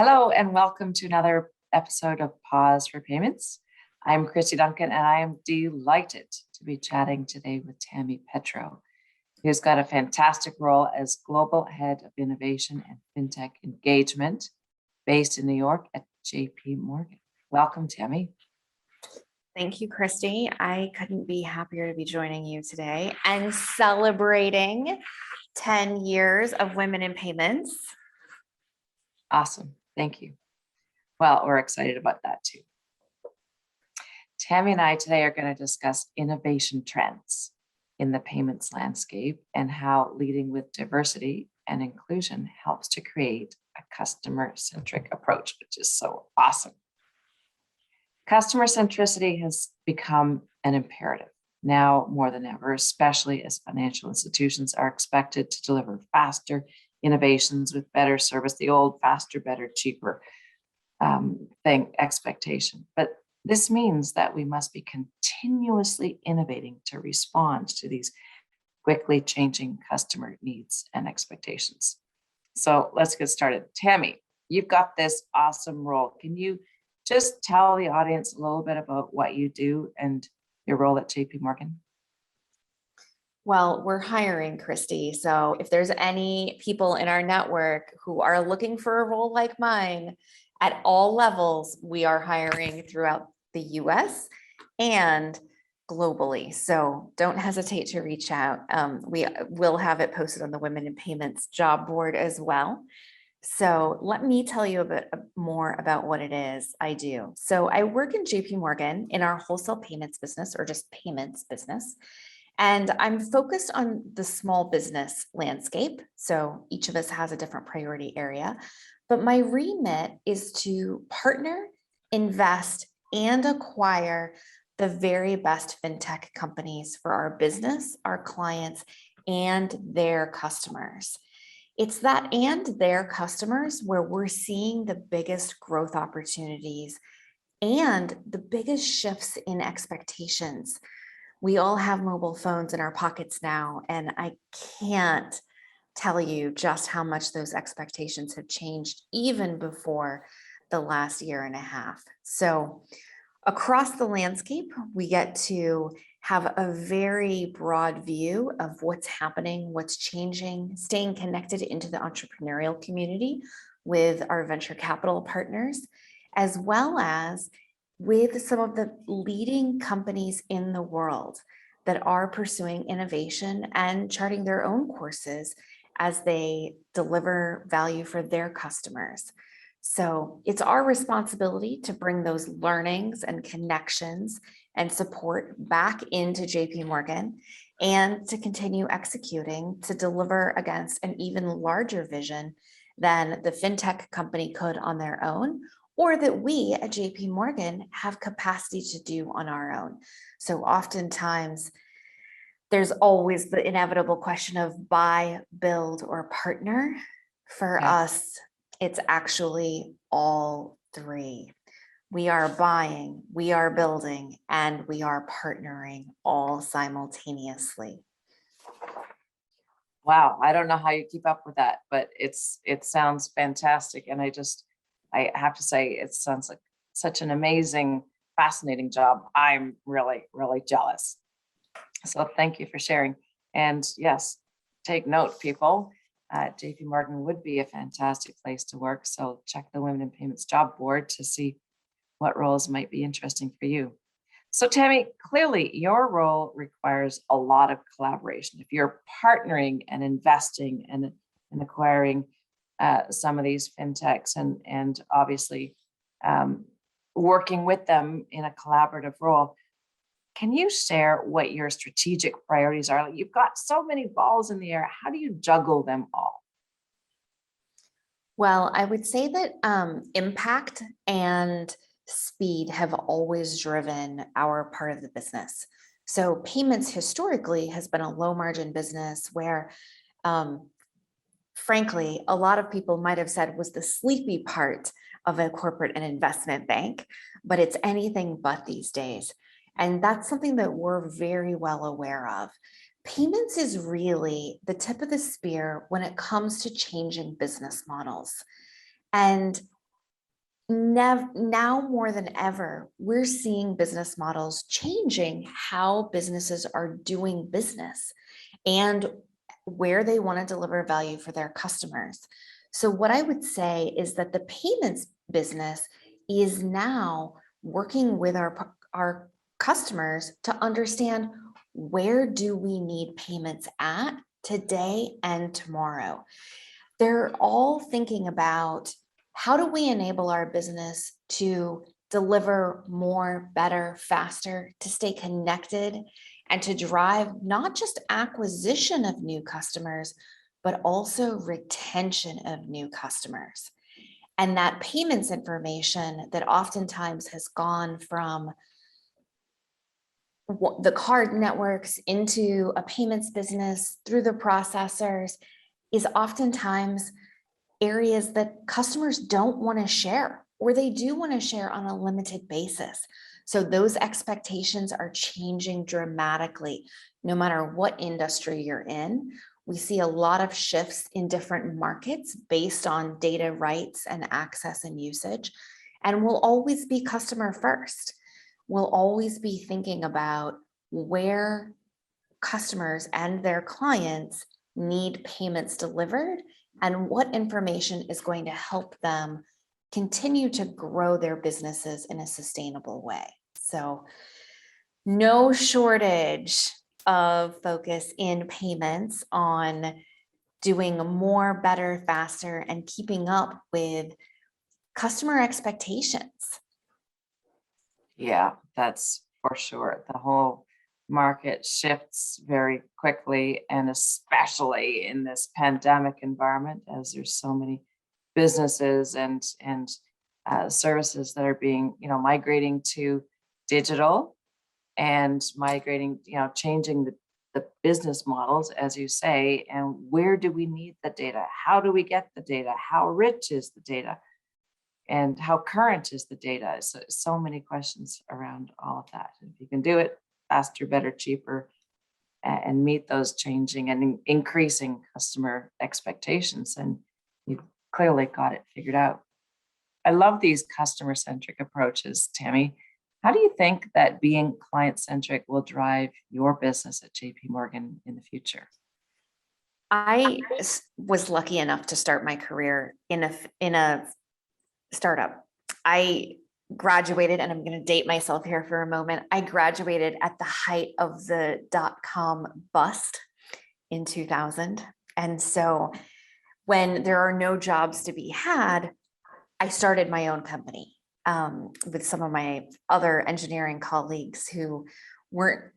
Hello and welcome to another episode of Pause for Payments. I'm Kristy Duncan and I am delighted to be chatting today with Tammy Petro, who's got a fantastic role as Global Head of Innovation and Fintech Engagement based in New York at JP Morgan. Welcome, Tammy. Thank you, Kristy. I couldn't be happier to be joining you today and celebrating 10 years of Women in Payments. Awesome. Thank you. Well, we're excited about that too. Tammy and I today are going to discuss innovation trends in the payments landscape and how leading with diversity and inclusion helps to create a customer-centric approach, which is so awesome. Customer centricity has become an imperative now more than ever, especially as financial institutions are expected to deliver faster innovations with better service, the old faster, better, cheaper expectation. But this means that we must be continuously innovating to respond to these quickly changing customer needs and expectations. So let's get started. Tammy, you've got this awesome role. Can you just tell the audience a little bit about what you do and your role at JP Morgan? Well, we're hiring, Kristy. So if there's any people in our network who are looking for a role like mine at all levels, we are hiring throughout the US and globally. So don't hesitate to reach out. We will have it posted on the Women in Payments job board as well. So let me tell you a bit more about what it is I do. So I work in JP Morgan in our wholesale payments business, or just payments business. And I'm focused on the small business landscape. So each of us has a different priority area. But my remit is to partner, invest, and acquire the very best fintech companies for our business, our clients, and their customers. It's that and their customers where we're seeing the biggest growth opportunities and the biggest shifts in expectations. We all have mobile phones in our pockets now, and I can't tell you just how much those expectations have changed even before the last year and a half. So across the landscape, we get to have a very broad view of what's happening, what's changing, staying connected into the entrepreneurial community with our venture capital partners, as well as with some of the leading companies in the world that are pursuing innovation and charting their own courses as they deliver value for their customers. So it's our responsibility to bring those learnings and connections and support back into JP Morgan and to continue executing to deliver against an even larger vision than the fintech company could on their own, or that we at JP Morgan have capacity to do on our own. So oftentimes, there's always the inevitable question of buy, build, or partner. For us, it's actually all three. We are buying, we are building, and we are partnering all simultaneously. Wow, I don't know how you keep up with that, but it sounds fantastic. And I have to say, it sounds like such an amazing, fascinating job. I'm really, really jealous. So thank you for sharing. And yes, take note, people. JP Morgan would be a fantastic place to work. So check the Women in Payments job board to see what roles might be interesting for you. So Tammy, clearly your role requires a lot of collaboration. If you're partnering and investing and acquiring some of these fintechs and obviously working with them in a collaborative role, can you share what your strategic priorities are? Like, you've got so many balls in the air. How do you juggle them all? Well, I would say that impact and speed have always driven our part of the business. So payments historically has been a low margin business where, frankly, a lot of people might have said was the sleepy part of a corporate and investment bank, but it's anything but these days. And that's something that we're very well aware of. Payments is really the tip of the spear when it comes to changing business models. And now more than ever, we're seeing business models changing how businesses are doing business and where they want to deliver value for their customers. So what I would say is that the payments business is now working with our customers to understand, where do we need payments at today and tomorrow? They're all thinking about, how do we enable our business to deliver more, better, faster, to stay connected, and to drive not just acquisition of new customers, but also retention of new customers. And that payments information that oftentimes has gone from the card networks into a payments business through the processors is oftentimes areas that customers don't want to share, or they do want to share on a limited basis. So those expectations are changing dramatically, no matter what industry you're in. We see a lot of shifts in different markets based on data rights and access and usage. And we'll always be customer first. We'll always be thinking about where customers and their clients need payments delivered, and what information is going to help them continue to grow their businesses in a sustainable way. So no shortage of focus in payments on doing more, better, faster, and keeping up with customer expectations. Yeah, that's for sure. The whole market shifts very quickly, and especially in this pandemic environment, as there's so many businesses and services that are being, migrating to digital, and migrating, changing the business models, as you say. And where do we need the data? How do we get the data? How rich is the data? And how current is the data? So many questions around all of that. If you can do it faster, better, cheaper, and meet those changing and increasing customer expectations, and you've clearly got it figured out. I love these customer-centric approaches, Tammy. How do you think that being client-centric will drive your business at JP Morgan in the future? I was lucky enough to start my career in a startup. I graduated, and I'm going to date myself here for a moment. I graduated at the height of the .com bust in 2000. And so when there are no jobs to be had, I started my own company with some of my other engineering colleagues who weren't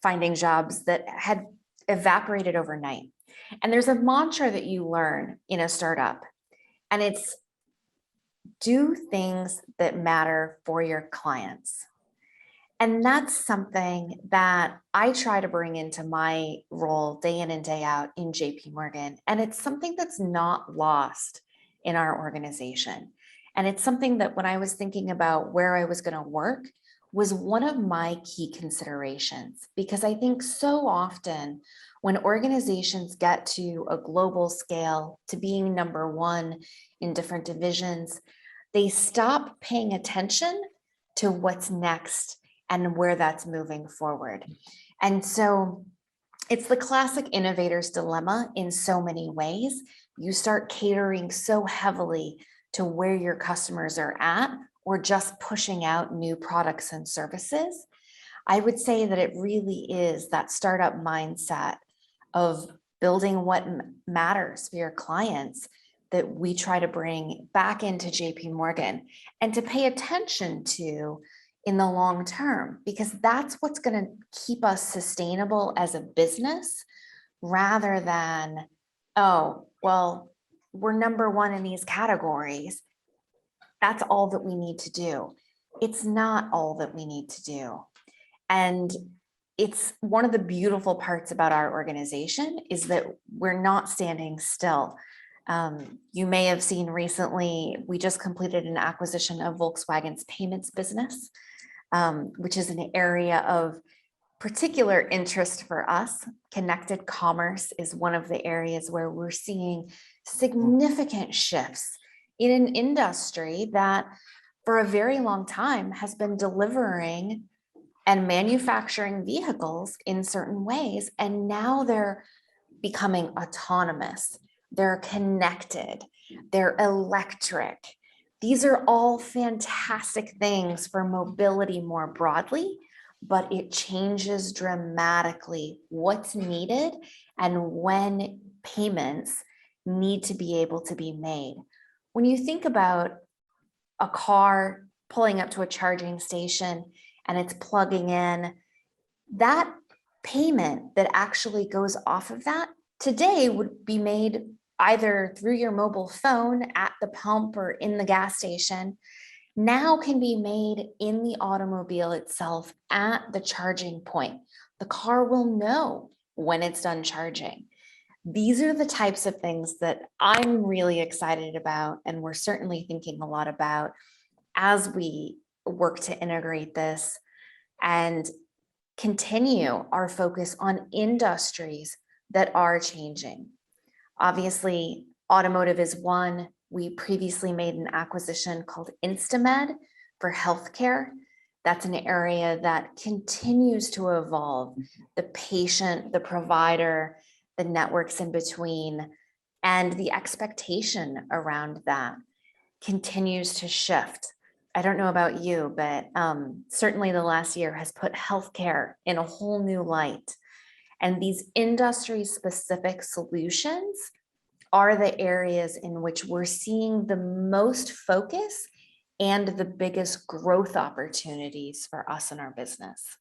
finding jobs, that had evaporated overnight. And there's a mantra that you learn in a startup, and it's, do things that matter for your clients. And that's something that I try to bring into my role day in and day out in JP Morgan. And it's something that's not lost in our organization. And it's something that, when I was thinking about where I was going to work, was one of my key considerations. Because I think so often when organizations get to a global scale, to being number one in different divisions, they stop paying attention to what's next and where that's moving forward. And so it's the classic innovator's dilemma in so many ways. You start catering so heavily to where your customers are at, or just pushing out new products and services. I would say that it really is that startup mindset of building what matters for your clients that we try to bring back into JP Morgan, and to pay attention to in the long term, because that's what's going to keep us sustainable as a business, rather than, oh, well, we're number one in these categories. That's all that we need to do. It's not all that we need to do. And it's one of the beautiful parts about our organization is that we're not standing still. You may have seen recently, we just completed an acquisition of Volkswagen's payments business, which is an area of particular interest for us. Connected commerce is one of the areas where we're seeing significant shifts in an industry that for a very long time has been delivering and manufacturing vehicles in certain ways. And now they're becoming autonomous, they're connected, they're electric. These are all fantastic things for mobility more broadly, but it changes dramatically what's needed and when payments need to be able to be made. When you think about a car pulling up to a charging station and it's plugging in, that payment that actually goes off of that today would be made either through your mobile phone at the pump or in the gas station, now can be made in the automobile itself at the charging point. The car will know when it's done charging. These are the types of things that I'm really excited about, and we're certainly thinking a lot about as we work to integrate this and continue our focus on industries that are changing. Obviously, automotive is one. We previously made an acquisition called InstaMed for healthcare. That's an area that continues to evolve. The patient, the provider, the networks in between, and the expectation around that continues to shift. I don't know about you, but certainly the last year has put healthcare in a whole new light. And these industry-specific solutions are the areas in which we're seeing the most focus and the biggest growth opportunities for us in our business.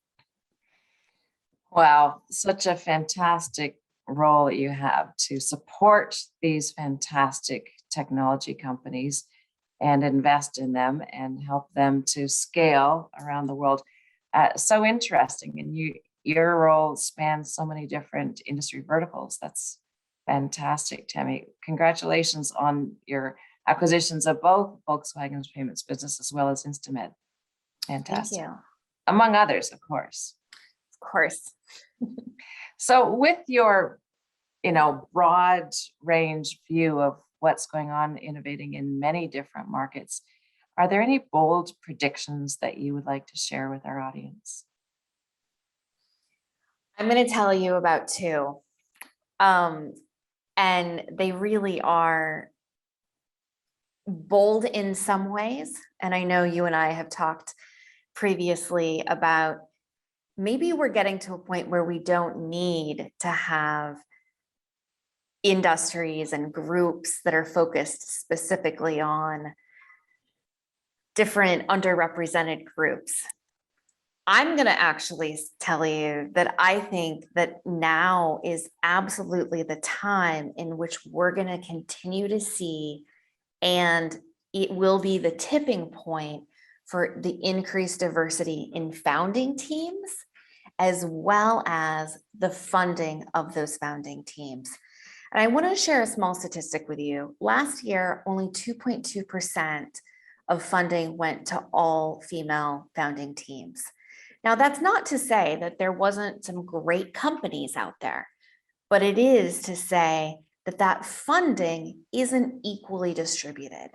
Wow, such a fantastic role you have to support these fantastic technology companies and invest in them and help them to scale around the world. So interesting. And your role spans so many different industry verticals. That's fantastic, Tammy. Congratulations on your acquisitions of both Volkswagen's payments business as well as InstaMed. Fantastic. Thank you. Among others, of course. Of course. So with your, broad range view of what's going on innovating in many different markets, are there any bold predictions that you would like to share with our audience? I'm going to tell you about two. And they really are bold in some ways. And I know you and I have talked previously about maybe we're getting to a point where we don't need to have industries and groups that are focused specifically on different underrepresented groups. I'm going to actually tell you that I think that now is absolutely the time in which we're going to continue to see, and it will be the tipping point for the increased diversity in founding teams, as well as the funding of those founding teams. And I want to share a small statistic with you. Last year, only 2.2% of funding went to all female founding teams. Now, that's not to say that there wasn't some great companies out there, but it is to say that that funding isn't equally distributed.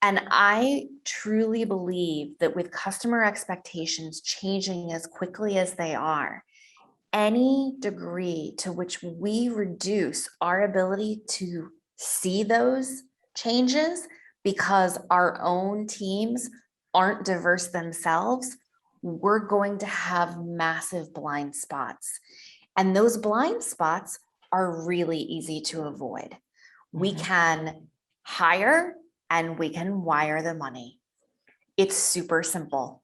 And I truly believe that with customer expectations changing as quickly as they are, any degree to which we reduce our ability to see those changes because our own teams aren't diverse themselves, we're going to have massive blind spots. And those blind spots are really easy to avoid. We can hire and we can wire the money. It's super simple.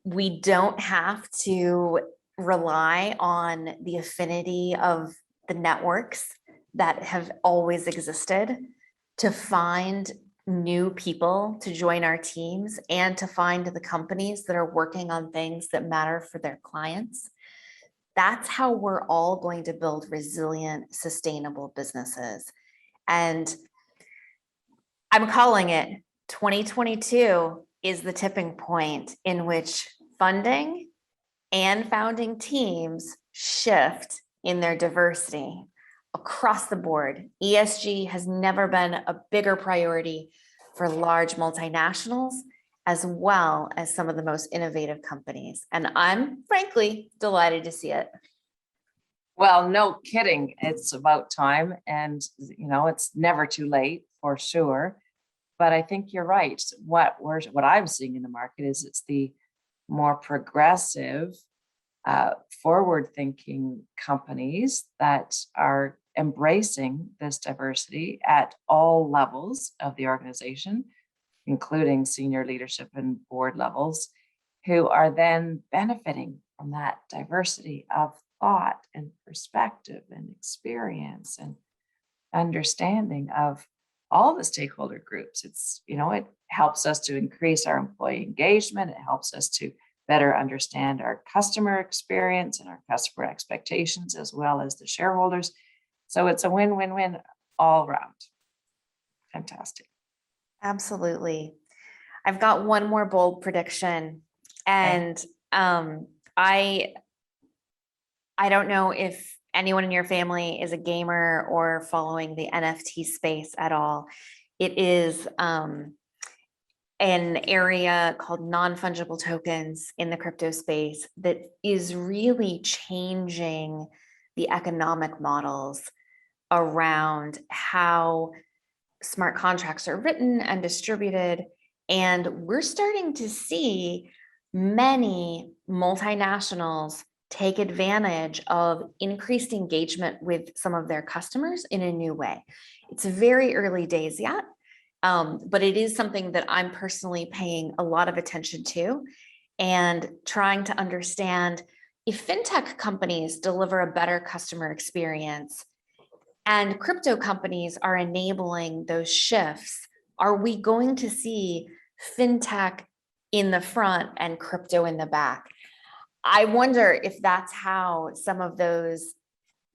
We don't have to rely on the affinity of the networks that have always existed to find new people to join our teams and to find the companies that are working on things that matter for their clients. That's how we're all going to build resilient, sustainable businesses. And I'm calling it 2022 is the tipping point in which funding and founding teams shift in their diversity across the board. ESG has never been a bigger priority for large multinationals, as well as some of the most innovative companies. And I'm frankly delighted to see it. Well, no kidding. It's about time. And, it's never too late for sure. But I think you're right. What I'm seeing in the market is it's the more progressive, forward-thinking companies that are embracing this diversity at all levels of the organization, including senior leadership and board levels, who are then benefiting from that diversity of thought and perspective and experience and understanding of all the stakeholder groups. It helps us to increase our employee engagement. It helps us to better understand our customer experience and our customer expectations, as well as the shareholders. So it's a win-win-win all around. Fantastic. Absolutely. I've got one more bold prediction, and I don't know if anyone in your family is a gamer or following the NFT space at all. It is an area called non-fungible tokens in the crypto space that is really changing the economic models around how smart contracts are written and distributed. And we're starting to see many multinationals take advantage of increased engagement with some of their customers in a new way. It's very early days yet, but it is something that I'm personally paying a lot of attention to and trying to understand if fintech companies deliver a better customer experience and crypto companies are enabling those shifts, are we going to see fintech in the front and crypto in the back? I wonder if that's how some of those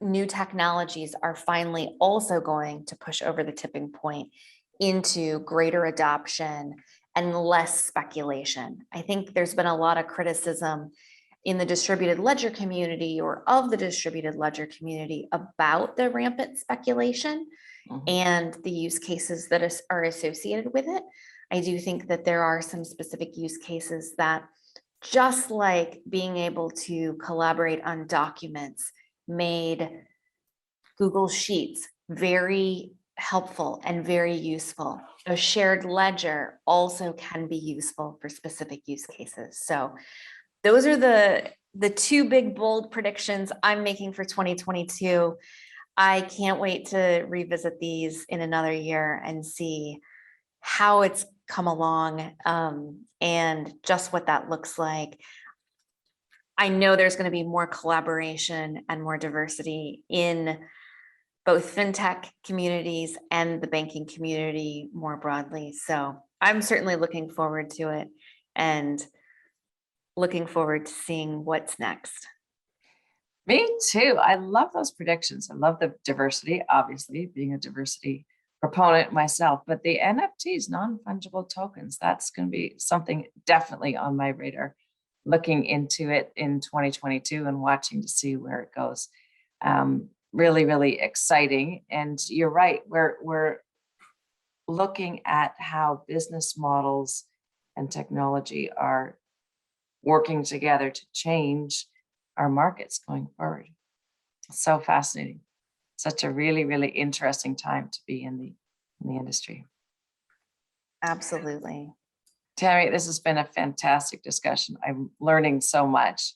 new technologies are finally also going to push over the tipping point into greater adoption and less speculation. I think there's been a lot of criticism in the distributed ledger community or of the distributed ledger community about the rampant speculation and the use cases that are associated with it. I do think that there are some specific use cases that, just like being able to collaborate on documents, made Google Sheets very helpful and very useful. A shared ledger also can be useful for specific use cases. So those are the two big bold predictions I'm making for 2022. I can't wait to revisit these in another year and see how it's come along and just what that looks like. I know there's going to be more collaboration and more diversity in both fintech communities and the banking community more broadly. So I'm certainly looking forward to it and looking forward to seeing what's next. Me too. I love those predictions. I love the diversity, obviously, being a diversity proponent myself, but the NFTs, non-fungible tokens, that's going to be something definitely on my radar, looking into it in 2022 and watching to see where it goes. Really, really exciting. And you're right, we're looking at how business models and technology are working together to change our markets going forward. So fascinating. Such a really, really interesting time to be in the industry. Absolutely. Tammy, this has been a fantastic discussion. I'm learning so much.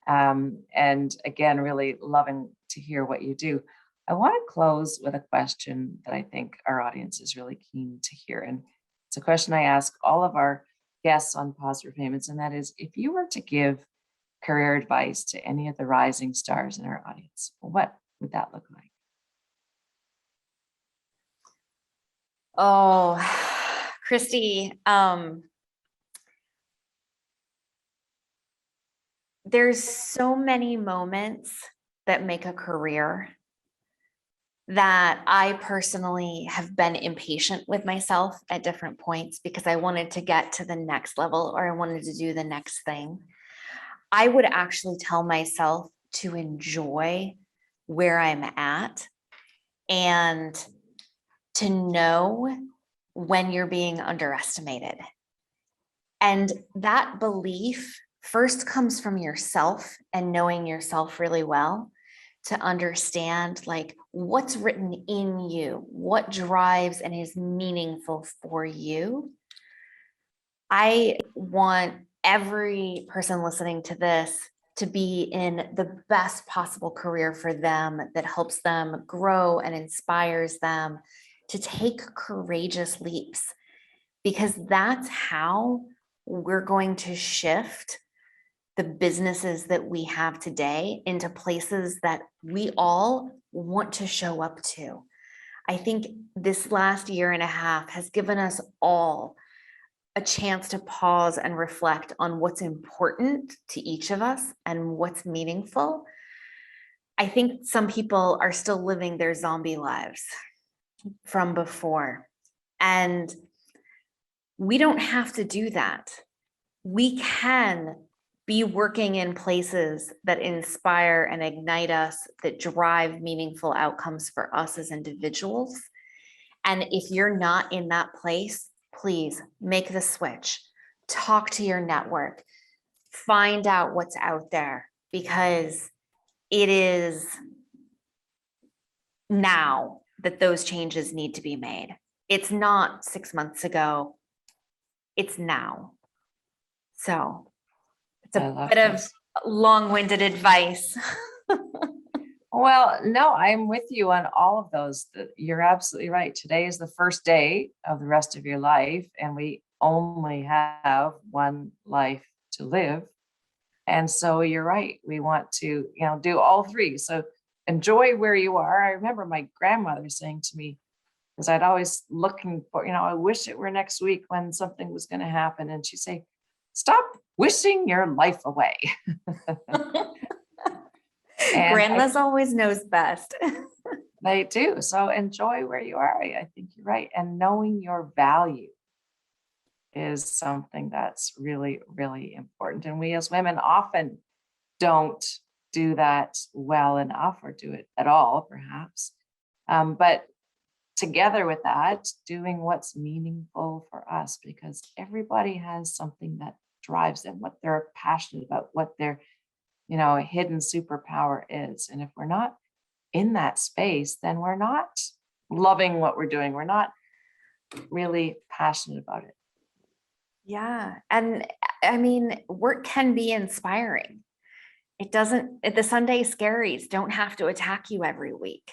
And again, really loving to hear what you do. I want to close with a question that I think our audience is really keen to hear. And it's a question I ask all of our guests on Positive Payments, and that is, if you were to give career advice to any of the rising stars in our audience, what would that look like? Oh, Kristy, there's so many moments that make a career that I personally have been impatient with myself at different points because I wanted to get to the next level or I wanted to do the next thing. I would actually tell myself to enjoy where I'm at and to know when you're being underestimated. And that belief first comes from yourself and knowing yourself really well, to understand like what's written in you, what drives and is meaningful for you. I want every person listening to this to be in the best possible career for them that helps them grow and inspires them to take courageous leaps, because that's how we're going to shift the businesses that we have today into places that we all want to show up to. I think this last year and a half has given us all a chance to pause and reflect on what's important to each of us and what's meaningful. I think some people are still living their zombie lives from before, and we don't have to do that. We can be working in places that inspire and ignite us, that drive meaningful outcomes for us as individuals. And if you're not in that place, please make the switch. Talk to your network. Find out what's out there, because it is now that those changes need to be made. It's not 6 months ago. It's now. So it's a bit of long-winded advice. Well, no, I'm with you on all of those. You're absolutely right. Today is the first day of the rest of your life, and we only have one life to live. And so you're right. We want to, do all three. So enjoy where you are. I remember my grandmother saying to me, because I'd always looking for, I wish it were next week when something was going to happen. And she'd say, stop wishing your life away. Grandma's always knows best. They do. So enjoy where you are. I think you're right. And knowing your value is something that's really, really important. And we as women often don't do that well enough, or do it at all, perhaps. But together with that, doing what's meaningful for us, because everybody has something that drives them, what they're passionate about, what their hidden superpower is. And if we're not in that space, then we're not loving what we're doing. We're not really passionate about it. Yeah. And I mean, work can be inspiring. The Sunday scaries don't have to attack you every week.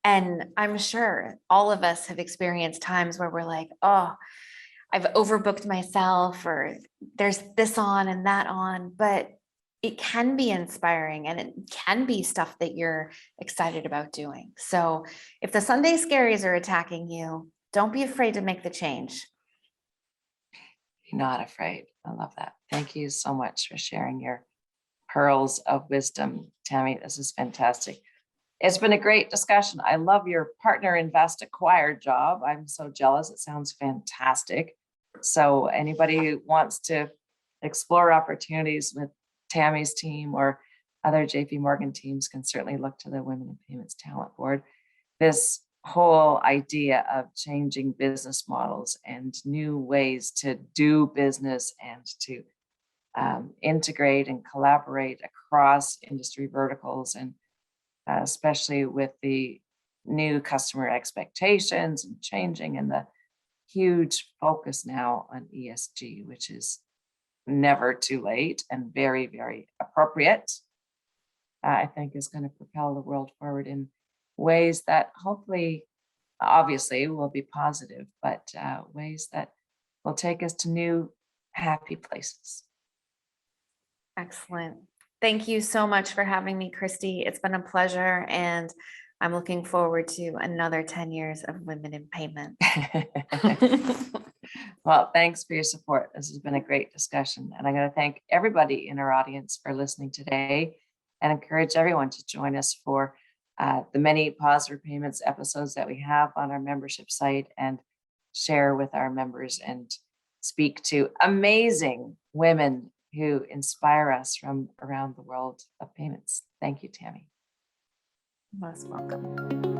And I'm sure all of us have experienced times where we're like, oh, I've overbooked myself, or there's this on and that on, but it can be inspiring, and it can be stuff that you're excited about doing. So if the Sunday scaries are attacking you, don't be afraid to make the change. Be not afraid. I love that. Thank you so much for sharing your pearls of wisdom, Tammy. This is fantastic. It's been a great discussion. I love your partner invest acquire job. I'm so jealous. It sounds fantastic. So anybody who wants to explore opportunities with Tammy's team or other JP Morgan teams can certainly look to the Women in Payments Talent Board. This whole idea of changing business models and new ways to do business and to integrate and collaborate across industry verticals, and especially with the new customer expectations and changing, and the huge focus now on ESG, which is never too late and very, very appropriate, I think is going to propel the world forward in ways that hopefully, obviously, will be positive, but ways that will take us to new, happy places. Excellent. Thank you so much for having me, Kristy. It's been a pleasure, and I'm looking forward to another 10 years of Women in Payment. Well, thanks for your support. This has been a great discussion, and I'm going to thank everybody in our audience for listening today, and encourage everyone to join us for the many Positive Payments episodes that we have on our membership site, and share with our members and speak to amazing women who inspire us from around the world of payments. Thank you, Tammy. Most welcome.